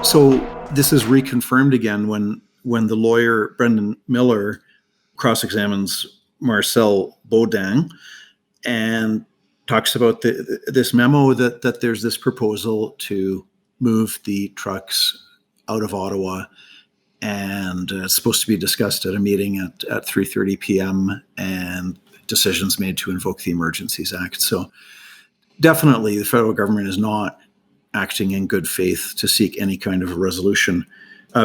So this is reconfirmed again when the lawyer Brendan Miller cross-examines Marcel Baudin and talks about this memo that there's this proposal to move the trucks out of Ottawa, and it's supposed to be discussed at a meeting at 3:30 p.m. and decisions made to invoke the Emergencies Act. So definitely the federal government is not acting in good faith to seek any kind of a resolution.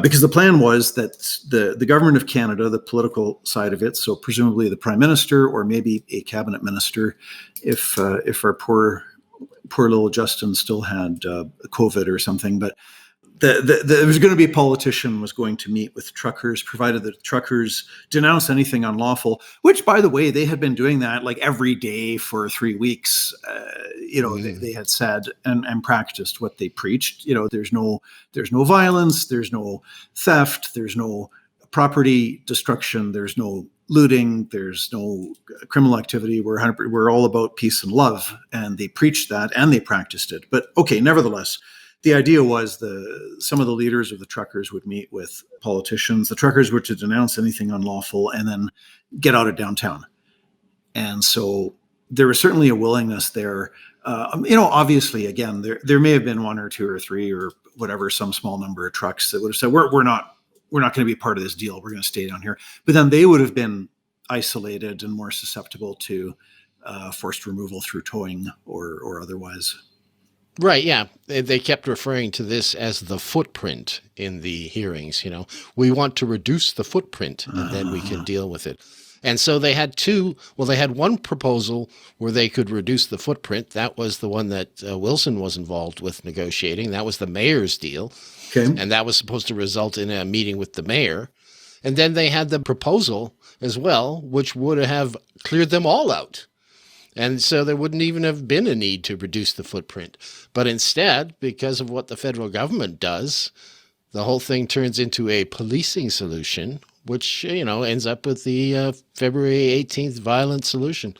Because the plan was that the government of Canada, the political side of it, so presumably the prime minister or maybe a cabinet minister, if our poor little Justin still had COVID or something, but there was going to be a politician was going to meet with truckers, provided that truckers denounce anything unlawful, which, by the way, they had been doing that like every day for 3 weeks. They had said and practiced what they preached. There's no violence, there's no theft, there's no property destruction, there's no looting, there's no criminal activity. We're all about peace and love, and they preached that and they practiced it. But okay, nevertheless, the idea was some of the leaders of the truckers would meet with politicians. The truckers were to denounce anything unlawful and then get out of downtown. And so there was certainly a willingness there. Obviously, again, there may have been one or two or three or whatever, some small number of trucks that would have said, we're not going to be part of this deal. We're going to stay down here. But then they would have been isolated and more susceptible to forced removal through towing or otherwise. Right, yeah. They kept referring to this as the footprint in the hearings. We want to reduce the footprint and then we can deal with it. And so they had they had one proposal where they could reduce the footprint. That was the one that Wilson was involved with negotiating. That was the mayor's deal. Okay. And that was supposed to result in a meeting with the mayor. And then they had the proposal as well, which would have cleared them all out. And so there wouldn't even have been a need to reduce the footprint. But instead, because of what the federal government does, the whole thing turns into a policing solution, which, ends up with the February 18th violent solution.